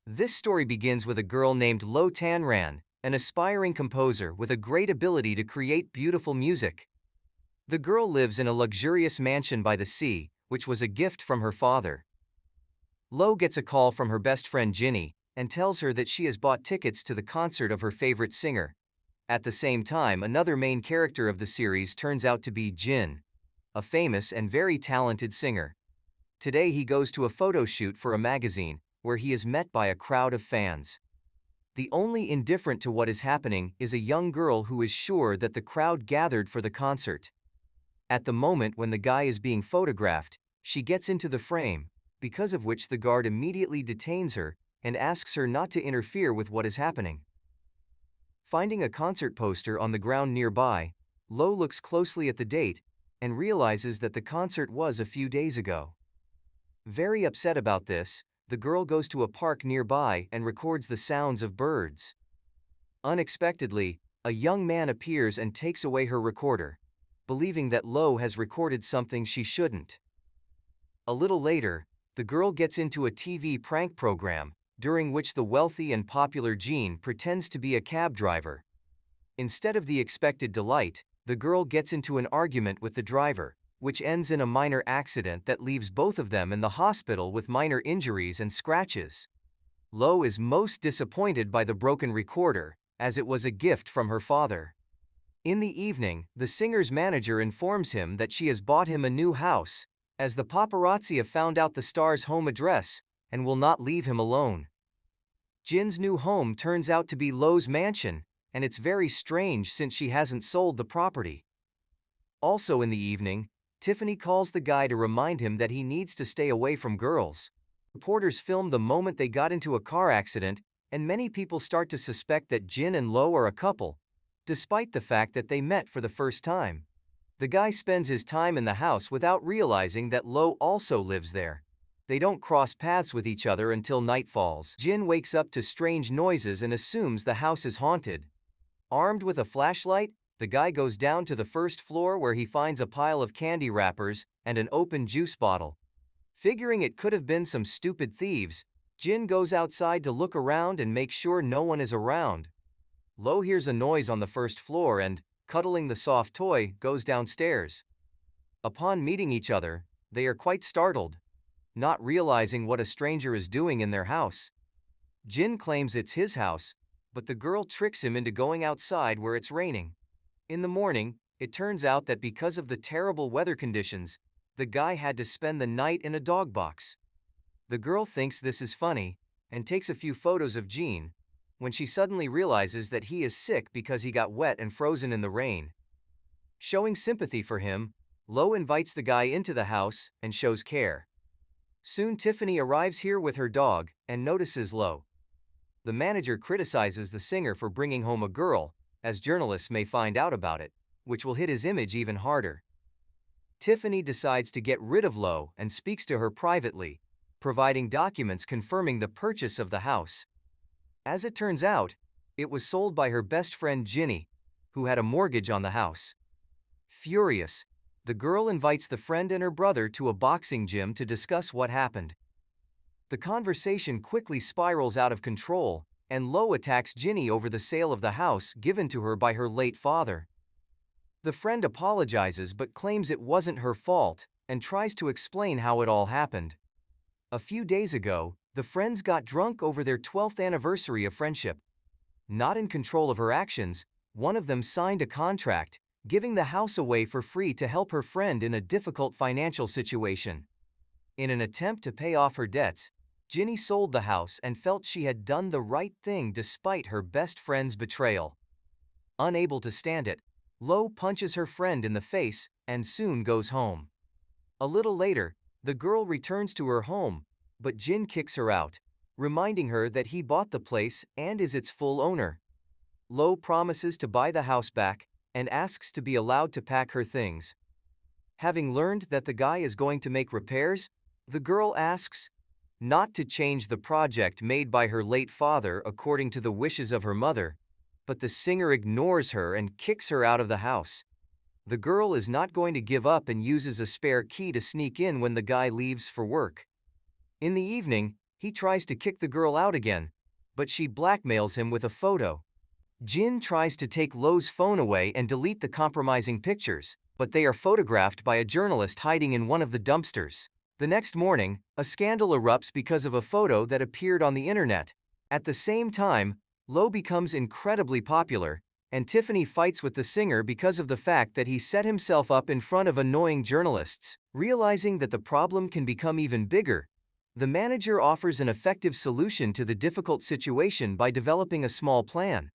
This story begins with a girl named Lo Tanran, an aspiring composer with a great ability to create beautiful music. The girl lives in a luxurious mansion by the sea, which was a gift from her father. Lo gets a call from her best friend Ginny and tells her that she has bought tickets to the concert of her favorite singer. At the same time, another main character of the series turns out to be Jin, a famous and very talented singer. Today he goes to a photo shoot for a magazine, where he is met by a crowd of fans. The only indifferent to what is happening is a young girl who is sure that the crowd gathered for the concert. At the moment when the guy is being photographed, she gets into the frame, because of which the guard immediately detains her and asks her not to interfere with what is happening. Finding a concert poster on the ground nearby, Lo looks closely at the date and realizes that the concert was a few days ago. Very upset about this, the girl goes to a park nearby and records the sounds of birds. Unexpectedly, a young man appears and takes away her recorder, believing that Lo has recorded something she shouldn't. A little later, the girl gets into a TV prank program, during which the wealthy and popular Jean pretends to be a cab driver. Instead of the expected delight, the girl gets into an argument with the driver, which ends in a minor accident that leaves both of them in the hospital with minor injuries and scratches. Lo is most disappointed by the broken recorder, as it was a gift from her father. In the evening, the singer's manager informs him that she has bought him a new house, as the paparazzi have found out the star's home address and will not leave him alone. Jin's new home turns out to be Lo's mansion, and it's very strange since she hasn't sold the property. Also in the evening, Tiffany calls the guy to remind him that he needs to stay away from girls. Reporters film the moment they got into a car accident, and many people start to suspect that Jin and Lo are a couple, despite the fact that they met for the first time. The guy spends his time in the house without realizing that Lo also lives there. They don't cross paths with each other until night falls. Jin wakes up to strange noises and assumes the house is haunted. Armed with a flashlight, the guy goes down to the first floor where he finds a pile of candy wrappers and an open juice bottle. Figuring it could have been some stupid thieves, Jin goes outside to look around and make sure no one is around. Lo hears a noise on the first floor and, cuddling the soft toy, goes downstairs. Upon meeting each other, they are quite startled, not realizing what a stranger is doing in their house. Jin claims it's his house, but the girl tricks him into going outside where it's raining. In the morning, it turns out that because of the terrible weather conditions, the guy had to spend the night in a dog box. The girl thinks this is funny and takes a few photos of Jean, when she suddenly realizes that he is sick because he got wet and frozen in the rain. Showing sympathy for him, Lo invites the guy into the house and shows care. Soon Tiffany arrives here with her dog and notices Lo. The manager criticizes the singer for bringing home a girl, as journalists may find out about it, which will hit his image even harder. Tiffany decides to get rid of Lo and speaks to her privately, providing documents confirming the purchase of the house. As it turns out, it was sold by her best friend Ginny, who had a mortgage on the house. Furious, the girl invites the friend and her brother to a boxing gym to discuss what happened. The conversation quickly spirals out of control, and Lo attacks Ginny over the sale of the house given to her by her late father. The friend apologizes but claims it wasn't her fault and tries to explain how it all happened. A few days ago, the friends got drunk over their 12th anniversary of friendship. Not in control of her actions, one of them signed a contract, giving the house away for free to help her friend in a difficult financial situation. In an attempt to pay off her debts, Ginny sold the house and felt she had done the right thing despite her best friend's betrayal. Unable to stand it, Lo punches her friend in the face and soon goes home. A little later, the girl returns to her home, but Jin kicks her out, reminding her that he bought the place and is its full owner. Lo promises to buy the house back and asks to be allowed to pack her things. Having learned that the guy is going to make repairs, the girl asks not to change the project made by her late father according to the wishes of her mother, but the singer ignores her and kicks her out of the house. The girl is not going to give up and uses a spare key to sneak in when the guy leaves for work. In the evening, He tries to kick the girl out again, but she blackmails him with a photo. Jin tries to take Lo's phone away and delete the compromising pictures, but they are photographed by a journalist hiding in one of the dumpsters. The next morning, a scandal erupts because of a photo that appeared on the internet. At the same time, Lo becomes incredibly popular, and Tiffany fights with the singer because of the fact that he set himself up in front of annoying journalists. Realizing that the problem can become even bigger, the manager offers an effective solution to the difficult situation by developing a small plan.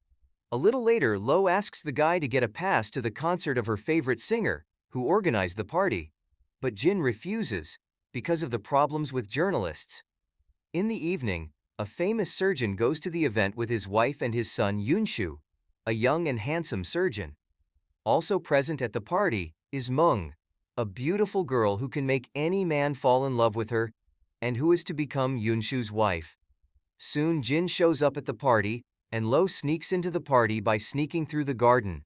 A little later, Lo asks the guy to get a pass to the concert of her favorite singer, who organized the party. But Jin refuses, because of the problems with journalists. In the evening, a famous surgeon goes to the event with his wife and his son Yunshu, a young and handsome surgeon. Also present at the party is Meng, a beautiful girl who can make any man fall in love with her, and who is to become Yunshu's wife. Soon Jin shows up at the party, and Lo sneaks into the party by sneaking through the garden.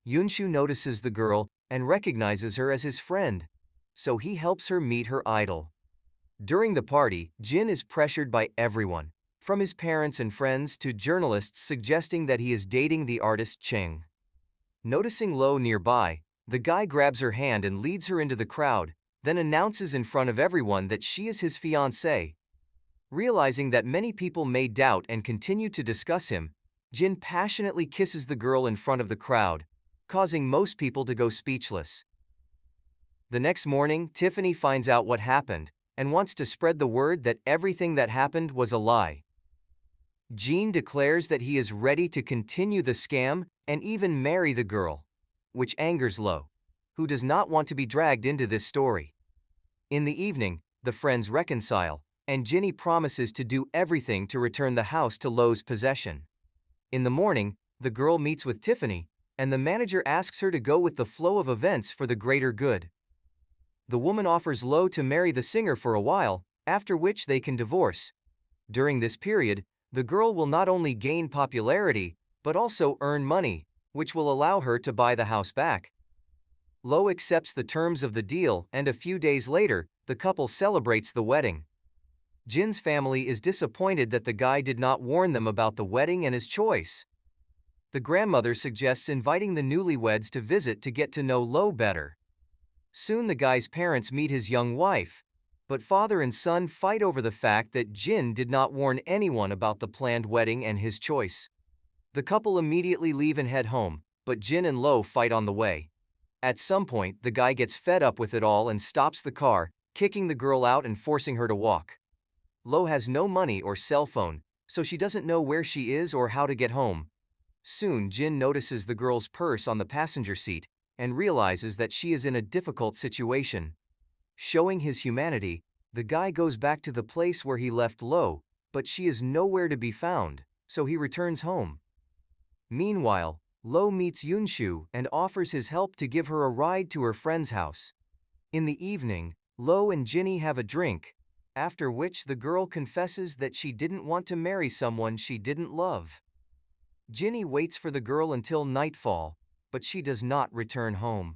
Yunshu notices the girl and recognizes her as his friend, so he helps her meet her idol. During the party, Jin is pressured by everyone, from his parents and friends to journalists suggesting that he is dating the artist Cheng. Noticing Lo nearby, the guy grabs her hand and leads her into the crowd, then announces in front of everyone that she is his fiancée. Realizing that many people may doubt and continue to discuss him, Jin passionately kisses the girl in front of the crowd, causing most people to go speechless. The next morning, Tiffany finds out what happened and wants to spread the word that everything that happened was a lie. Jin declares that he is ready to continue the scam and even marry the girl, which angers Lo, who does not want to be dragged into this story. In the evening, the friends reconcile, and Ginny promises to do everything to return the house to Lo's possession. In the morning, the girl meets with Tiffany, and the manager asks her to go with the flow of events for the greater good. The woman offers Lo to marry the singer for a while, after which they can divorce. During this period, the girl will not only gain popularity, but also earn money, which will allow her to buy the house back. Lo accepts the terms of the deal, and a few days later, the couple celebrates the wedding. Jin's family is disappointed that the guy did not warn them about the wedding and his choice. The grandmother suggests inviting the newlyweds to visit to get to know Lo better. Soon the guy's parents meet his young wife, but father and son fight over the fact that Jin did not warn anyone about the planned wedding and his choice. The couple immediately leave and head home, but Jin and Lo fight on the way. At some point, the guy gets fed up with it all and stops the car, kicking the girl out and forcing her to walk. Lo has no money or cell phone, so she doesn't know where she is or how to get home. Soon, Jin notices the girl's purse on the passenger seat and realizes that she is in a difficult situation. Showing his humanity, the guy goes back to the place where he left Lo, but she is nowhere to be found, so he returns home. Meanwhile, Lo meets Yunshu and offers his help to give her a ride to her friend's house. In the evening, Lo and Ginny have a drink, after which the girl confesses that she didn't want to marry someone she didn't love. Ginny waits for the girl until nightfall, but she does not return home.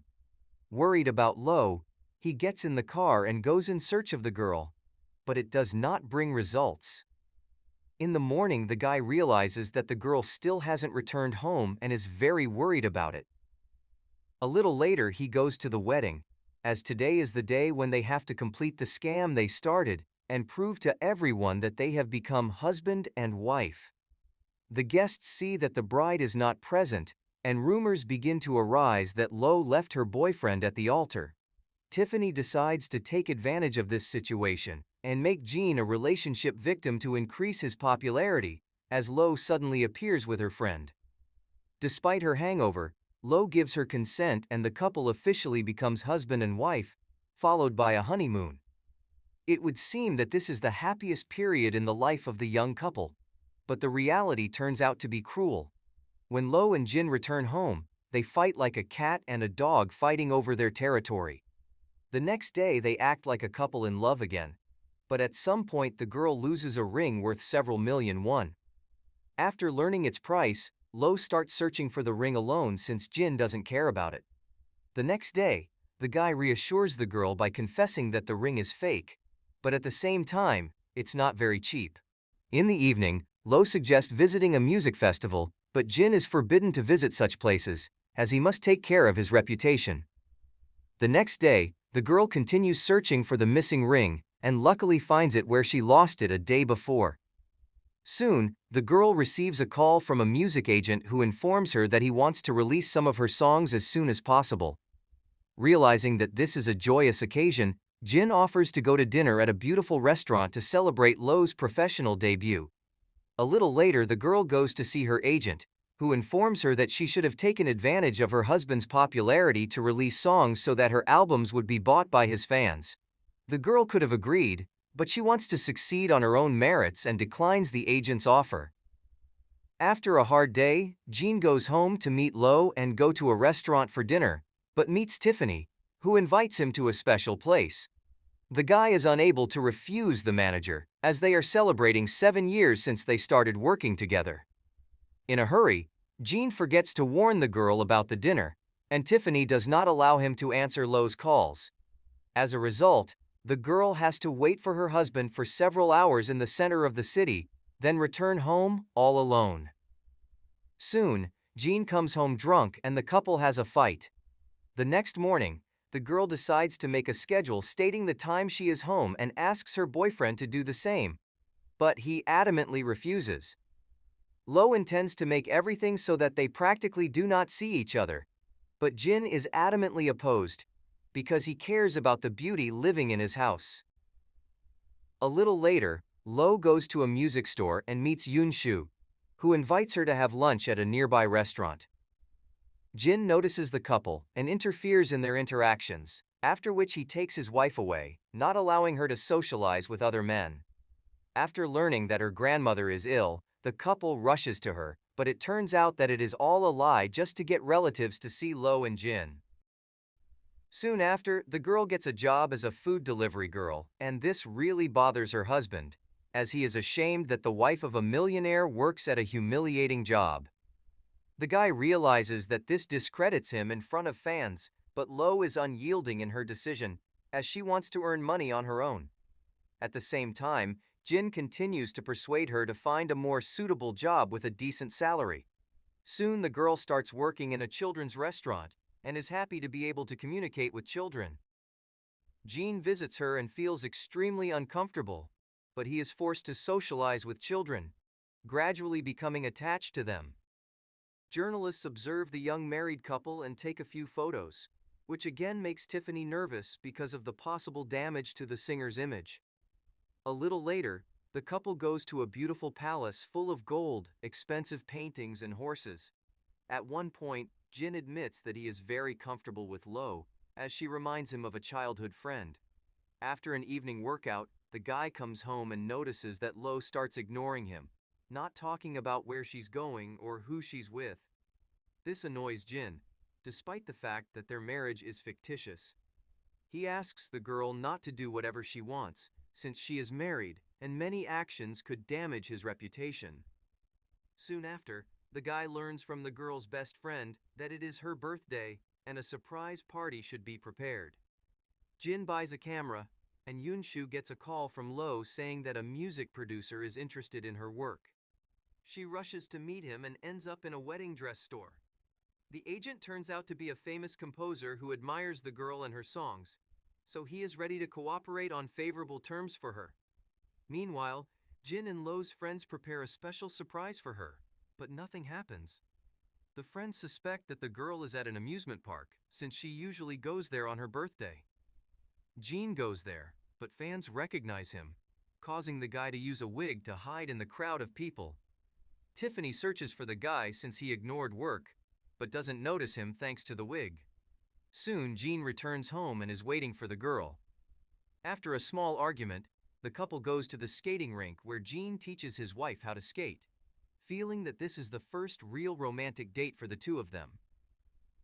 Worried about Lo, he gets in the car and goes in search of the girl, but it does not bring results. In the morning, the guy realizes that the girl still hasn't returned home and is very worried about it. A little later, he goes to the wedding, as today is the day when they have to complete the scam they started and prove to everyone that they have become husband and wife. The guests see that the bride is not present, and rumors begin to arise that Lo left her boyfriend at the altar. Tiffany decides to take advantage of this situation and make Jin a relationship victim to increase his popularity, as Lo suddenly appears with her friend. Despite her hangover, Lo gives her consent and the couple officially becomes husband and wife, followed by a honeymoon. It would seem that this is the happiest period in the life of the young couple, but the reality turns out to be cruel. When Lo and Jin return home, they fight like a cat and a dog fighting over their territory. The next day they act like a couple in love again, but at some point the girl loses a ring worth several million won. After learning its price, Lo starts searching for the ring alone since Jin doesn't care about it. The next day, the guy reassures the girl by confessing that the ring is fake, but at the same time, It's not very cheap. In the evening, Lo suggests visiting a music festival, but Jin is forbidden to visit such places, as he must take care of his reputation. The next day, the girl continues searching for the missing ring, and luckily finds it where she lost it a day before. Soon, the girl receives a call from a music agent who informs her that he wants to release some of her songs as soon as possible. Realizing that this is a joyous occasion, Jin offers to go to dinner at a beautiful restaurant to celebrate Lo's professional debut. A little later, the girl goes to see her agent, who informs her that she should have taken advantage of her husband's popularity to release songs so that her albums would be bought by his fans. The girl could have agreed, but she wants to succeed on her own merits and declines the agent's offer. After a hard day, Jin goes home to meet Lo and go to a restaurant for dinner, but meets Tiffany, who invites him to a special place. The guy is unable to refuse the manager, as they are celebrating 7 years since they started working together. In a hurry, Jin forgets to warn the girl about the dinner, and Tiffany does not allow him to answer Lo's calls. As a result, the girl has to wait for her husband for several hours in the center of the city, then return home all alone. Soon, Jin comes home drunk and the couple has a fight. The next morning, the girl decides to make a schedule stating the time she is home and asks her boyfriend to do the same. But he adamantly refuses. Lo intends to make everything so that they practically do not see each other. But Jin is adamantly opposed, because he cares about the beauty living in his house. A little later, Lo goes to a music store and meets Yoon-shu, who invites her to have lunch at a nearby restaurant. Jin notices the couple and interferes in their interactions, after which he takes his wife away, not allowing her to socialize with other men. After learning that her grandmother is ill, the couple rushes to her, but it turns out that it is all a lie just to get relatives to see Lo and Jin. Soon after, the girl gets a job as a food delivery girl, and this really bothers her husband, as he is ashamed that the wife of a millionaire works at a humiliating job. The guy realizes that this discredits him in front of fans, but Lo is unyielding in her decision, as she wants to earn money on her own. At the same time, Jin continues to persuade her to find a more suitable job with a decent salary. Soon the girl starts working in a children's restaurant, and is happy to be able to communicate with children. Jin visits her and feels extremely uncomfortable, but he is forced to socialize with children, gradually becoming attached to them. Journalists observe the young married couple and take a few photos, which again makes Tiffany nervous because of the possible damage to the singer's image. A little later, the couple goes to a beautiful palace full of gold, expensive paintings, and horses. At one point, Jin admits that he is very comfortable with Lo, as she reminds him of a childhood friend. After an evening workout, the guy comes home and notices that Lo starts ignoring him, not talking about where she's going or who she's with. This annoys Jin, despite the fact that their marriage is fictitious. He asks the girl not to do whatever she wants, since she is married and many actions could damage his reputation. Soon after, the guy learns from the girl's best friend that it is her birthday and a surprise party should be prepared. Jin buys a camera, and Yoon-shu gets a call from Lo saying that a music producer is interested in her work. She rushes to meet him and ends up in a wedding dress store. The agent turns out to be a famous composer who admires the girl and her songs, so he is ready to cooperate on favorable terms for her. Meanwhile, Jin and Lo's friends prepare a special surprise for her, but nothing happens. The friends suspect that the girl is at an amusement park, since she usually goes there on her birthday. Jin goes there, but fans recognize him, causing the guy to use a wig to hide in the crowd of people. Tiffany searches for the guy since he ignored work, but doesn't notice him thanks to the wig. Soon, Jin returns home and is waiting for the girl. After a small argument, the couple goes to the skating rink where Jin teaches his wife how to skate, feeling that this is the first real romantic date for the two of them.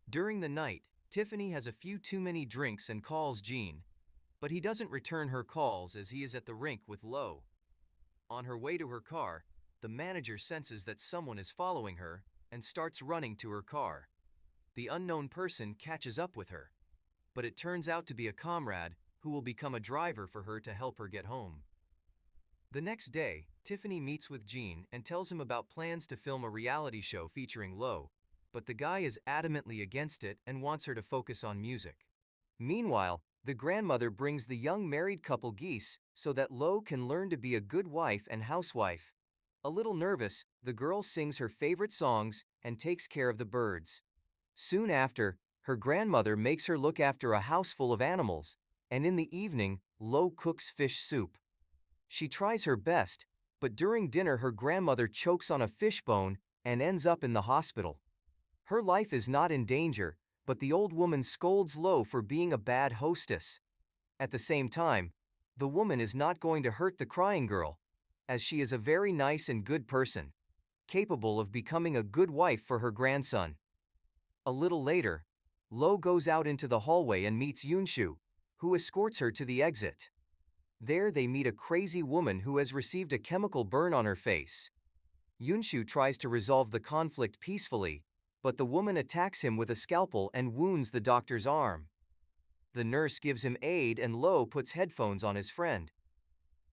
During the night, Tiffany has a few too many drinks and calls Jin, but he doesn't return her calls as he is at the rink with Lo. On her way to her car, the manager senses that someone is following her and starts running to her car. The unknown person catches up with her, but it turns out to be a comrade who will become a driver for her to help her get home. The next day, Tiffany meets with Gene and tells him about plans to film a reality show featuring Lo, but the guy is adamantly against it and wants her to focus on music. Meanwhile, the grandmother brings the young married couple geese so that Lo can learn to be a good wife and housewife. A little nervous, the girl sings her favorite songs and takes care of the birds. Soon after, her grandmother makes her look after a house full of animals, and in the evening, Lo cooks fish soup. She tries her best, but during dinner her grandmother chokes on a fish bone and ends up in the hospital. Her life is not in danger, but the old woman scolds Lo for being a bad hostess. At the same time, the woman is not going to hurt the crying girl, as she is a very nice and good person, capable of becoming a good wife for her grandson. A little later, Lo goes out into the hallway and meets Yunshu, who escorts her to the exit. There they meet a crazy woman who has received a chemical burn on her face. Yunshu tries to resolve the conflict peacefully, but the woman attacks him with a scalpel and wounds the doctor's arm. The nurse gives him aid and Lo puts headphones on his friend.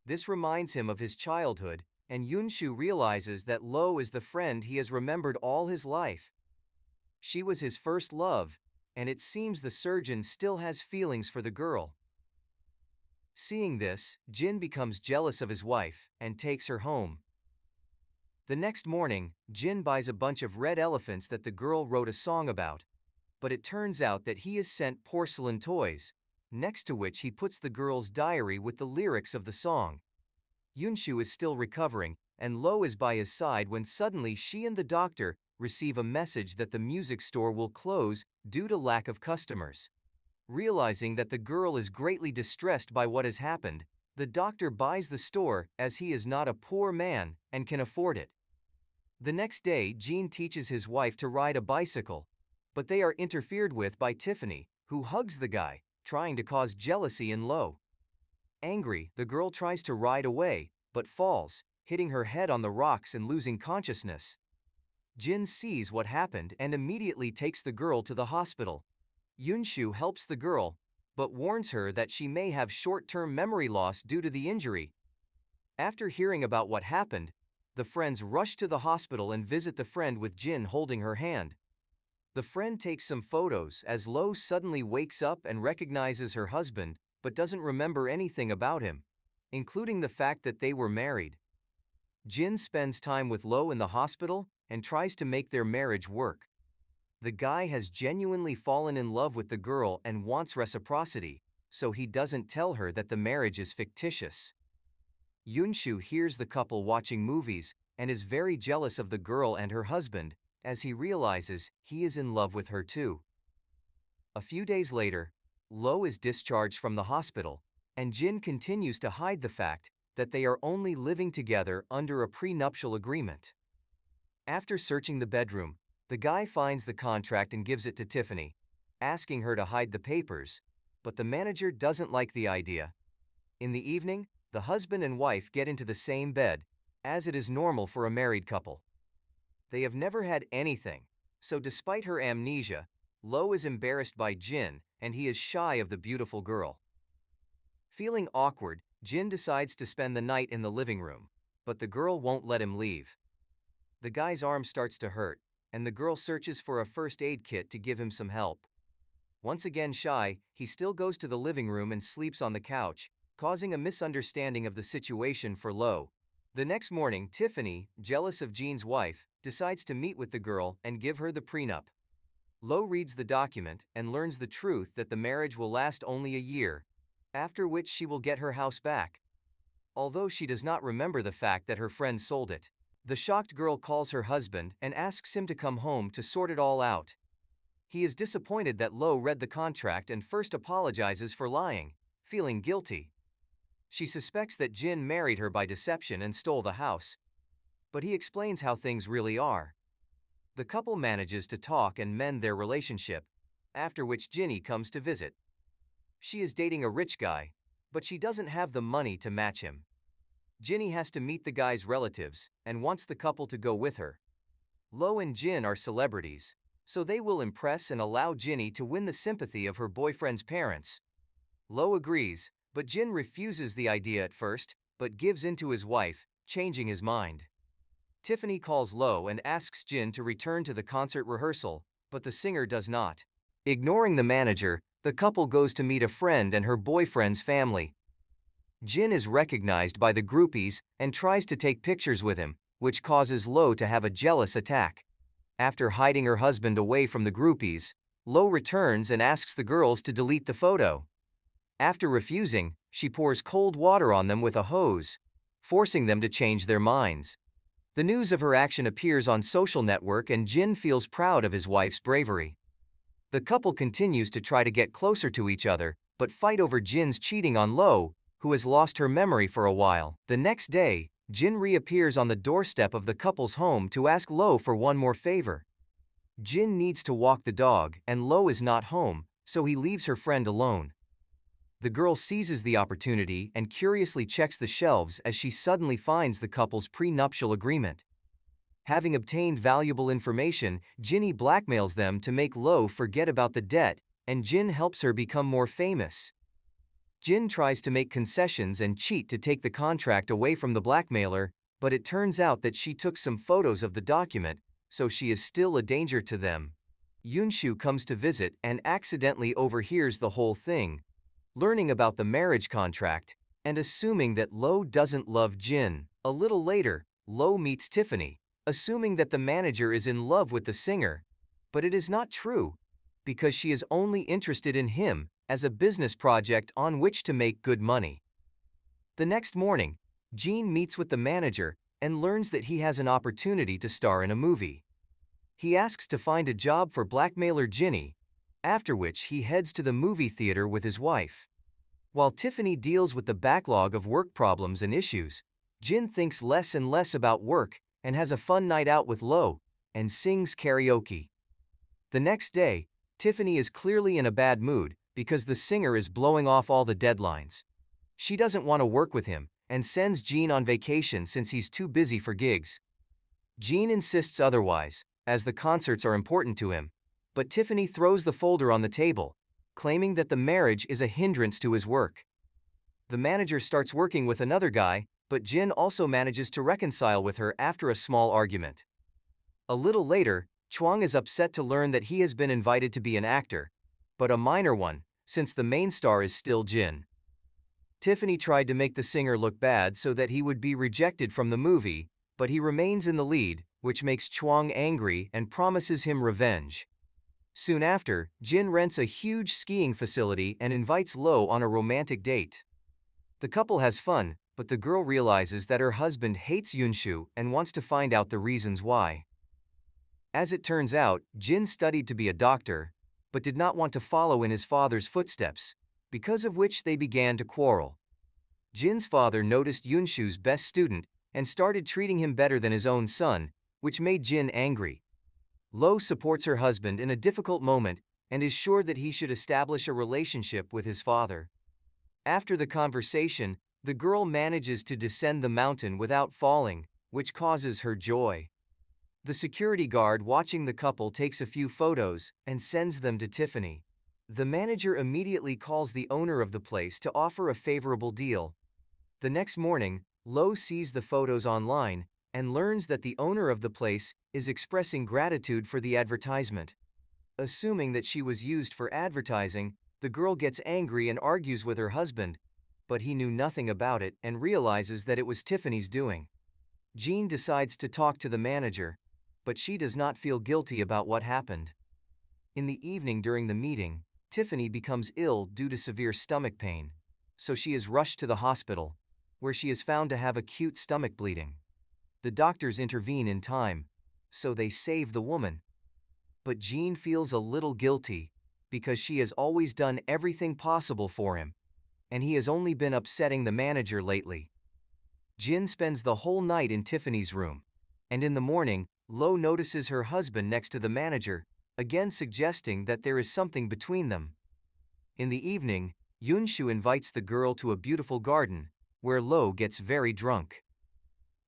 This reminds him of his childhood, and Yunshu realizes that Lo is the friend he has remembered all his life. She was his first love, and it seems the surgeon still has feelings for the girl. Seeing this, Jin becomes jealous of his wife and takes her home. The next morning, Jin buys a bunch of red elephants that the girl wrote a song about, but it turns out that he is sent porcelain toys, next to which he puts the girl's diary with the lyrics of the song. Yunshu is still recovering, and Lo is by his side when suddenly she and the doctor receive a message that the music store will close due to lack of customers. Realizing that the girl is greatly distressed by what has happened, the doctor buys the store as he is not a poor man and can afford it. The next day, Gene teaches his wife to ride a bicycle, but they are interfered with by Tiffany, who hugs the guy, trying to cause jealousy in Lo. Angry, the girl tries to ride away, but falls, hitting her head on the rocks and losing consciousness. Jin sees what happened and immediately takes the girl to the hospital. Yunshu helps the girl, but warns her that she may have short-term memory loss due to the injury. After hearing about what happened, the friends rush to the hospital and visit the friend with Jin holding her hand. The friend takes some photos as Lo suddenly wakes up and recognizes her husband, but doesn't remember anything about him, including the fact that they were married. Jin spends time with Lo in the hospital and tries to make their marriage work. The guy has genuinely fallen in love with the girl and wants reciprocity, so he doesn't tell her that the marriage is fictitious. Yunshu hears the couple watching movies and is very jealous of the girl and her husband, as he realizes he is in love with her too. A few days later, Lo is discharged from the hospital, and Jin continues to hide the fact that they are only living together under a prenuptial agreement. After searching the bedroom, the guy finds the contract and gives it to Tiffany, asking her to hide the papers, but the manager doesn't like the idea. In the evening, the husband and wife get into the same bed, as it is normal for a married couple. They have never had anything, so despite her amnesia, Lo is embarrassed by Jin and he is shy of the beautiful girl. Feeling awkward, Jin decides to spend the night in the living room, but the girl won't let him leave. The guy's arm starts to hurt, and the girl searches for a first aid kit to give him some help. Once again shy, he still goes to the living room and sleeps on the couch, causing a misunderstanding of the situation for Lo. The next morning, Tiffany, jealous of Jean's wife, decides to meet with the girl and give her the prenup. Lo reads the document and learns the truth that the marriage will last only a year, after which she will get her house back. Although she does not remember the fact that her friend sold it, the shocked girl calls her husband and asks him to come home to sort it all out. He is disappointed that Lo read the contract and first apologizes for lying, feeling guilty. She suspects that Jin married her by deception and stole the house, but he explains how things really are. The couple manages to talk and mend their relationship, after which Ginny comes to visit. She is dating a rich guy, but she doesn't have the money to match him. Ginny has to meet the guy's relatives and wants the couple to go with her. Lo and Jin are celebrities, so they will impress and allow Ginny to win the sympathy of her boyfriend's parents. Lo agrees, but Jin refuses the idea at first, but gives in to his wife, changing his mind. Tiffany calls Lo and asks Jin to return to the concert rehearsal, but the singer does not. Ignoring the manager, the couple goes to meet a friend and her boyfriend's family. Jin is recognized by the groupies and tries to take pictures with him, which causes Lo to have a jealous attack. After hiding her husband away from the groupies, Lo returns and asks the girls to delete the photo. After refusing, she pours cold water on them with a hose, forcing them to change their minds. The news of her action appears on social network and Jin feels proud of his wife's bravery. The couple continues to try to get closer to each other, but fight over Jin's cheating on Lo, who has lost her memory for a while. The next day, Jin reappears on the doorstep of the couple's home to ask Lo for one more favor. Jin needs to walk the dog and Lo is not home, so he leaves her friend alone. The girl seizes the opportunity and curiously checks the shelves as she suddenly finds the couple's prenuptial agreement. Having obtained valuable information, Jinny blackmails them to make Lo forget about the debt, and Jin helps her become more famous. Jin tries to make concessions and cheat to take the contract away from the blackmailer, but it turns out that she took some photos of the document, so she is still a danger to them. Yunshu comes to visit and accidentally overhears the whole thing, learning about the marriage contract, and assuming that Lo doesn't love Jin. A little later, Lo meets Tiffany, assuming that the manager is in love with the singer, but it is not true, because she is only interested in him as a business project on which to make good money. The next morning, Jean meets with the manager and learns that he has an opportunity to star in a movie. He asks to find a job for blackmailer Ginny, after which he heads to the movie theater with his wife. While Tiffany deals with the backlog of work problems and issues, Jin thinks less and less about work and has a fun night out with Lo and sings karaoke. The next day, Tiffany is clearly in a bad mood because the singer is blowing off all the deadlines. She doesn't want to work with him and sends Jean on vacation since he's too busy for gigs. Jean insists otherwise, as the concerts are important to him, but Tiffany throws the folder on the table, claiming that the marriage is a hindrance to his work. The manager starts working with another guy, but Jin also manages to reconcile with her after a small argument. A little later, Chuang is upset to learn that he has been invited to be an actor, but a minor one, since the main star is still Jin. Tiffany tried to make the singer look bad so that he would be rejected from the movie, but he remains in the lead, which makes Chuang angry and promises him revenge. Soon after, Jin rents a huge skiing facility and invites Lo on a romantic date. The couple has fun, but the girl realizes that her husband hates Yunshu and wants to find out the reasons why. As it turns out, Jin studied to be a doctor, but did not want to follow in his father's footsteps, because of which they began to quarrel. Jin's father noticed Yunshu's best student and started treating him better than his own son, which made Jin angry. Lo supports her husband in a difficult moment and is sure that he should establish a relationship with his father. After the conversation, the girl manages to descend the mountain without falling, which causes her joy. The security guard watching the couple takes a few photos and sends them to Tiffany. The manager immediately calls the owner of the place to offer a favorable deal. The next morning, Lo sees the photos online and learns that the owner of the place is expressing gratitude for the advertisement. Assuming that she was used for advertising, the girl gets angry and argues with her husband, but he knew nothing about it and realizes that it was Tiffany's doing. Jean decides to talk to the manager, but she does not feel guilty about what happened. In the evening during the meeting, Tiffany becomes ill due to severe stomach pain, so she is rushed to the hospital, where she is found to have acute stomach bleeding. The doctors intervene in time, so they save the woman. But Jean feels a little guilty, because she has always done everything possible for him, and he has only been upsetting the manager lately. Jin spends the whole night in Tiffany's room, and in the morning, Lo notices her husband next to the manager, again suggesting that there is something between them. In the evening, Yunshu invites the girl to a beautiful garden, where Lo gets very drunk.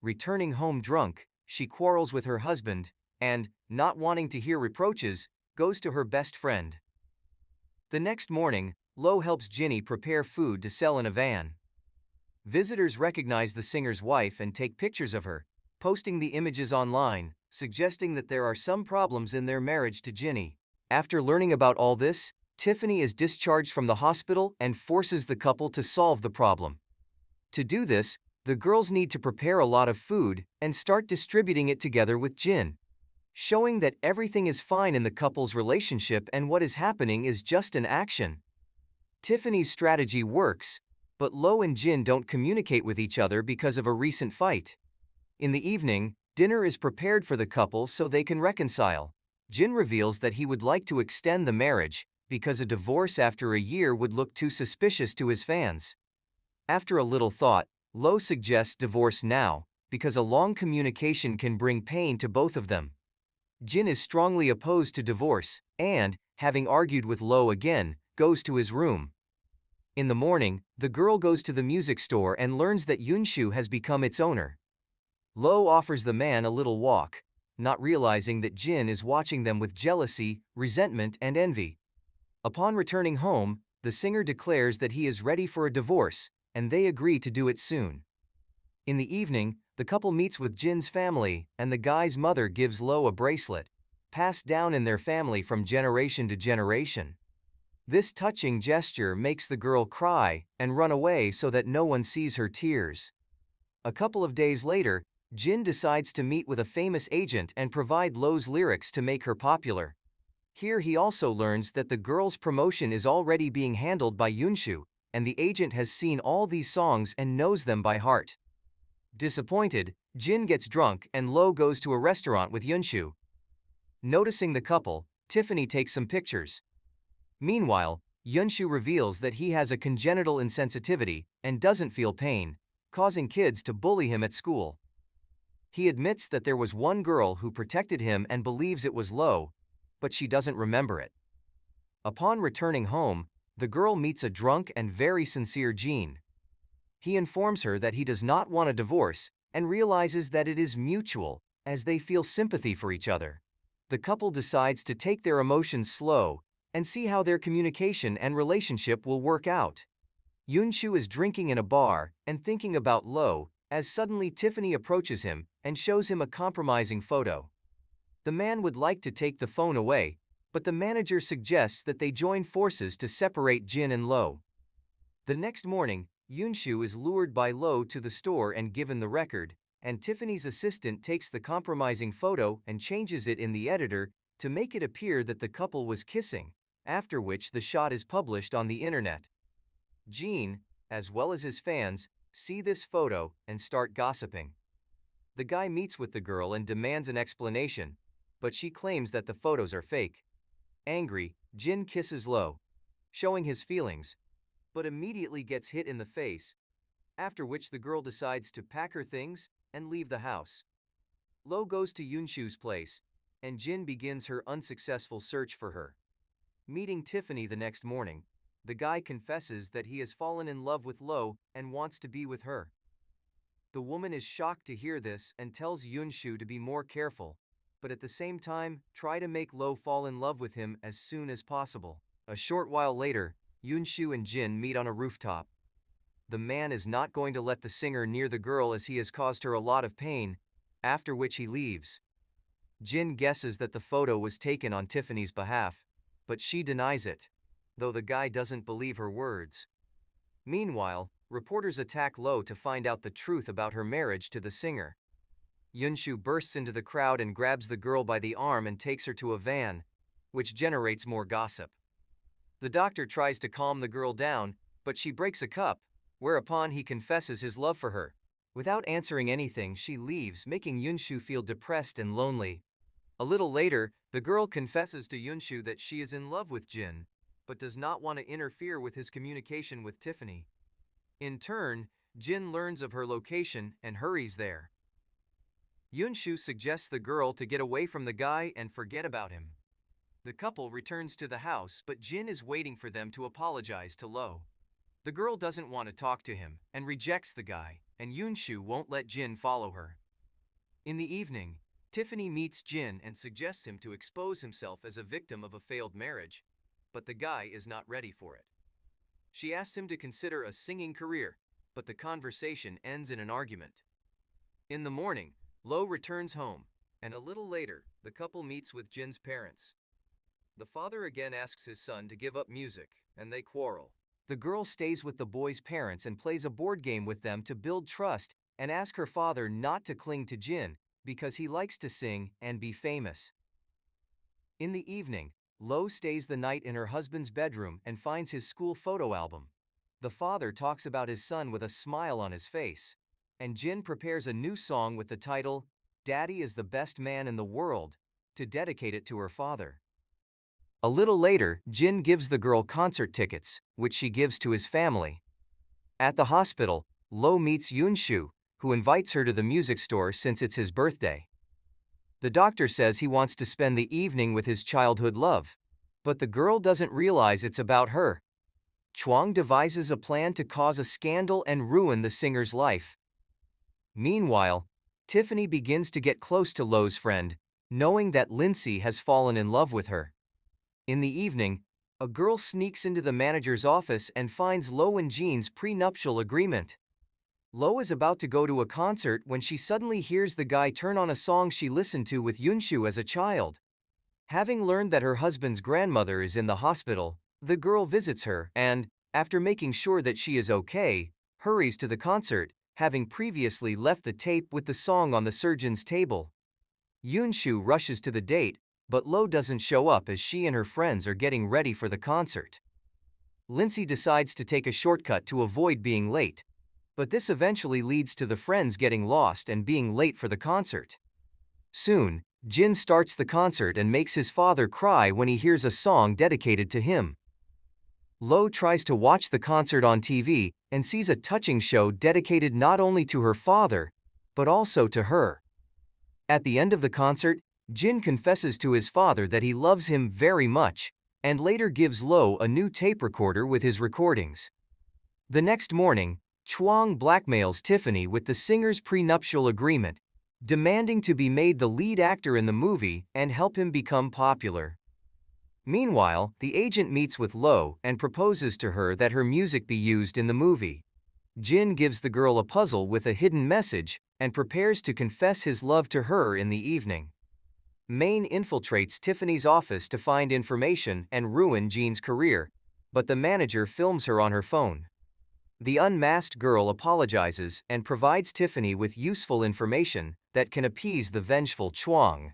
Returning home drunk, she quarrels with her husband, and, not wanting to hear reproaches, goes to her best friend. The next morning, Lo helps Ginny prepare food to sell in a van. Visitors recognize the singer's wife and take pictures of her, posting the images online, suggesting that there are some problems in their marriage to Ginny. After learning about all this, Tiffany is discharged from the hospital and forces the couple to solve the problem. To do this, the girls need to prepare a lot of food and start distributing it together with Jin, showing that everything is fine in the couple's relationship and what is happening is just an action. Tiffany's strategy works, but Lo and Jin don't communicate with each other because of a recent fight. In the evening, dinner is prepared for the couple so they can reconcile. Jin reveals that he would like to extend the marriage, because a divorce after a year would look too suspicious to his fans. After a little thought, Lo suggests divorce now, because a long communication can bring pain to both of them. Jin is strongly opposed to divorce, and, having argued with Lo again, goes to his room. In the morning, the girl goes to the music store and learns that Yunshu has become its owner. Lo offers the man a little walk, not realizing that Jin is watching them with jealousy, resentment, and envy. Upon returning home, the singer declares that he is ready for a divorce, and they agree to do it soon. In the evening, the couple meets with Jin's family, and the guy's mother gives Lo a bracelet, passed down in their family from generation to generation. This touching gesture makes the girl cry and run away so that no one sees her tears. A couple of days later, Jin decides to meet with a famous agent and provide Lo's lyrics to make her popular. Here he also learns that the girl's promotion is already being handled by Yunshu, and the agent has seen all these songs and knows them by heart. Disappointed, Jin gets drunk and Lo goes to a restaurant with Yunshu. Noticing the couple, Tiffany takes some pictures. Meanwhile, Yunshu reveals that he has a congenital insensitivity and doesn't feel pain, causing kids to bully him at school. He admits that there was one girl who protected him and believes it was Lo, but she doesn't remember it. Upon returning home, the girl meets a drunk and very sincere Jin. He informs her that he does not want a divorce and realizes that it is mutual, as they feel sympathy for each other. The couple decides to take their emotions slow and see how their communication and relationship will work out. Yunshu is drinking in a bar and thinking about Lo, as suddenly Tiffany approaches him and shows him a compromising photo. The man would like to take the phone away, but the manager suggests that they join forces to separate Jin and Lo. The next morning, Yunshu is lured by Lo to the store and given the record, and Tiffany's assistant takes the compromising photo and changes it in the editor to make it appear that the couple was kissing, after which the shot is published on the internet. Jin, as well as his fans, see this photo and start gossiping. The guy meets with the girl and demands an explanation, but she claims that the photos are fake. Angry, Jin kisses Lo, showing his feelings, but immediately gets hit in the face, after which the girl decides to pack her things and leave the house. Lo goes to Yunshu's place, and Jin begins her unsuccessful search for her. Meeting Tiffany the next morning, the guy confesses that he has fallen in love with Lo and wants to be with her. The woman is shocked to hear this and tells Yunshu to be more careful, but at the same time, try to make Lo fall in love with him as soon as possible. A short while later, Yunshu and Jin meet on a rooftop. The man is not going to let the singer near the girl as he has caused her a lot of pain, after which he leaves. Jin guesses that the photo was taken on Tiffany's behalf, but she denies it, though the guy doesn't believe her words. Meanwhile, reporters attack Lo to find out the truth about her marriage to the singer. Yunshu bursts into the crowd and grabs the girl by the arm and takes her to a van, which generates more gossip. The doctor tries to calm the girl down, but she breaks a cup, whereupon he confesses his love for her. Without answering anything, she leaves, making Yunshu feel depressed and lonely. A little later, the girl confesses to Yunshu that she is in love with Jin, but does not want to interfere with his communication with Tiffany. In turn, Jin learns of her location and hurries there. Yunshu suggests the girl to get away from the guy and forget about him. The couple returns to the house, but Jin is waiting for them to apologize to Lo. The girl doesn't want to talk to him and rejects the guy, and Yunshu won't let Jin follow her. In the evening, Tiffany meets Jin and suggests him to expose himself as a victim of a failed marriage, but the guy is not ready for it. She asks him to consider a singing career, but the conversation ends in an argument. In the morning, Lo returns home, and a little later, the couple meets with Jin's parents. The father again asks his son to give up music, and they quarrel. The girl stays with the boy's parents and plays a board game with them to build trust and ask her father not to cling to Jin because he likes to sing and be famous. In the evening, Lo stays the night in her husband's bedroom and finds his school photo album. The father talks about his son with a smile on his face, and Jin prepares a new song with the title, "Daddy is the Best Man in the World," to dedicate it to her father. A little later, Jin gives the girl concert tickets, which she gives to his family. At the hospital, Lo meets Yunshu, who invites her to the music store since it's his birthday. The doctor says he wants to spend the evening with his childhood love, but the girl doesn't realize it's about her. Chuang devises a plan to cause a scandal and ruin the singer's life. Meanwhile, Tiffany begins to get close to Lo's friend, knowing that Lindsay has fallen in love with her. In the evening, a girl sneaks into the manager's office and finds Lo and Jean's prenuptial agreement. Lo is about to go to a concert when she suddenly hears the guy turn on a song she listened to with Yunshu as a child. Having learned that her husband's grandmother is in the hospital, the girl visits her and, after making sure that she is okay, hurries to the concert, having previously left the tape with the song on the surgeon's table. Yunshu rushes to the date, but Lo doesn't show up as she and her friends are getting ready for the concert. Lindsay decides to take a shortcut to avoid being late, but this eventually leads to the friends getting lost and being late for the concert. Soon, Jin starts the concert and makes his father cry when he hears a song dedicated to him. Lo tries to watch the concert on TV and sees a touching show dedicated not only to her father, but also to her. At the end of the concert, Jin confesses to his father that he loves him very much, and later gives Lo a new tape recorder with his recordings. The next morning, Chuang blackmails Tiffany with the singer's prenuptial agreement, demanding to be made the lead actor in the movie and help him become popular. Meanwhile, the agent meets with Lo and proposes to her that her music be used in the movie. Jin gives the girl a puzzle with a hidden message and prepares to confess his love to her in the evening. Maine infiltrates Tiffany's office to find information and ruin Jean's career, but the manager films her on her phone. The unmasked girl apologizes and provides Tiffany with useful information that can appease the vengeful Chuang.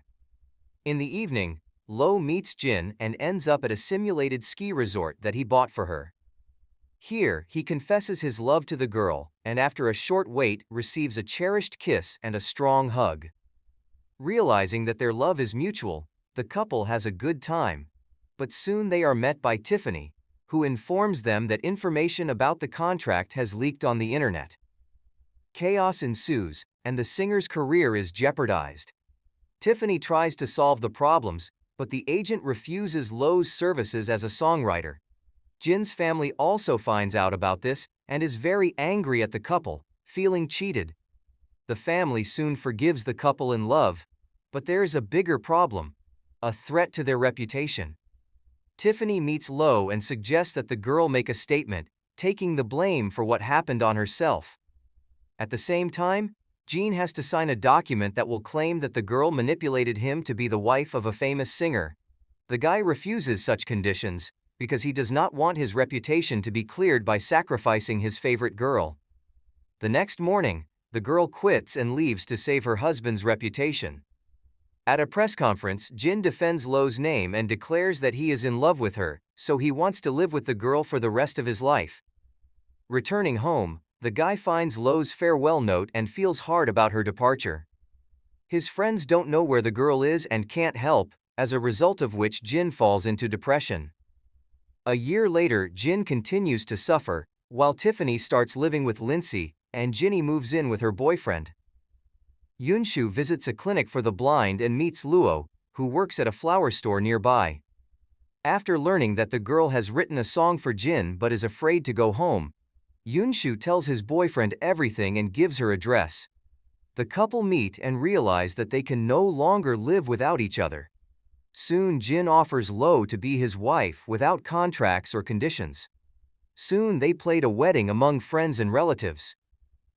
In the evening, Lo meets Jin and ends up at a simulated ski resort that he bought for her. Here, he confesses his love to the girl, and after a short wait, receives a cherished kiss and a strong hug. Realizing that their love is mutual, the couple has a good time. But soon they are met by Tiffany, who informs them that information about the contract has leaked on the internet. Chaos ensues, and the singer's career is jeopardized. Tiffany tries to solve the problems, but the agent refuses Lo's services as a songwriter. Jin's family also finds out about this and is very angry at the couple, feeling cheated. The family soon forgives the couple in love, but there is a bigger problem: a threat to their reputation. Tiffany meets Lo and suggests that the girl make a statement, taking the blame for what happened on herself. At the same time, Jean has to sign a document that will claim that the girl manipulated him to be the wife of a famous singer. The guy refuses such conditions because he does not want his reputation to be cleared by sacrificing his favorite girl. The next morning, the girl quits and leaves to save her husband's reputation. At a press conference, Jin defends Lo's name and declares that he is in love with her, so he wants to live with the girl for the rest of his life. Returning home, the guy finds Lo's farewell note and feels hard about her departure. His friends don't know where the girl is and can't help, as a result of which Jin falls into depression. A year later, Jin continues to suffer, while Tiffany starts living with Lindsay, and Ginny moves in with her boyfriend. Yunshu visits a clinic for the blind and meets Luo, who works at a flower store nearby. After learning that the girl has written a song for Jin but is afraid to go home, Yunshu tells his boyfriend everything and gives her address. The couple meet and realize that they can no longer live without each other. Soon Jin offers Lo to be his wife without contracts or conditions. Soon they played a wedding among friends and relatives.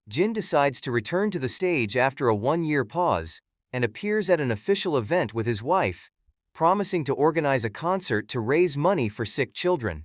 Jin decides to return to the stage after a one-year pause, and appears at an official event with his wife, promising to organize a concert to raise money for sick children.